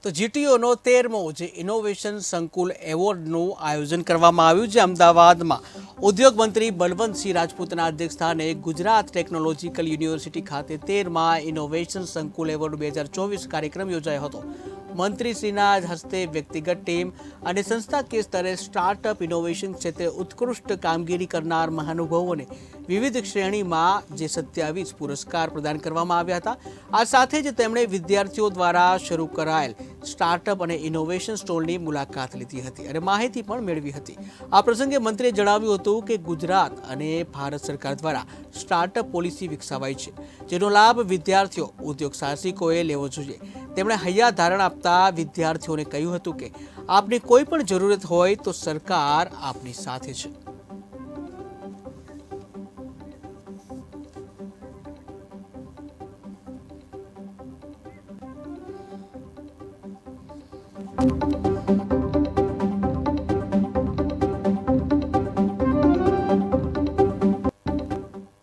તો જીટીઓનો 13મો જે ઇનોવેશન સંકુલ એવોર્ડનું આયોજન કરવામાં આવ્યું છે અમદાવાદમાં ઉદ્યોગ મંત્રી બલવંતસિંહ રાજપૂતના અધ્યક્ષસ્થાને ગુજરાત ટેકનોલોજીકલ યુનિવર્સિટી ખાતે 13મા ઇનોવેશન સંકુલ એવોર્ડ 2024 કાર્યક્રમ યોજાયો હતો। મંત્રીશ્રીના હસ્તે વ્યક્તિગત ટીમ અને સંસ્થાકીય સ્તરે સ્ટાર્ટઅપ ઇનોવેશન ક્ષેત્રે ઉત્કૃષ્ટ કામગીરી કરનાર મહાનુભાવોને વિવિધ શ્રેણીમાં જે 27 પુરસ્કાર પ્રદાન કરવામાં આવ્યા હતા। આ સાથે જ તેમણે વિદ્યાર્થીઓ દ્વારા શરૂ કરાયેલ સ્ટાર્ટઅપ અને ઇનોવેશન સ્ટોલની મુલાકાત લીધી હતી અને માહિતી પણ મેળવી હતી। આ પ્રસંગે મંત્રીએ જણાવ્યું હતું કે ગુજરાત અને ભારત સરકાર દ્વારા સ્ટાર્ટઅપ પોલિસી વિકસાવાઈ છે, જેનો લાભ વિદ્યાર્થીઓ ઉદ્યોગ સાહસિકોએ લેવો જોઈએ। તેમણે હૈયા ધારણ આપતા વિદ્યાર્થીઓને કહ્યું હતું કે આપની કોઈ પણ જરૂરત હોય તો સરકાર આપની સાથે છે।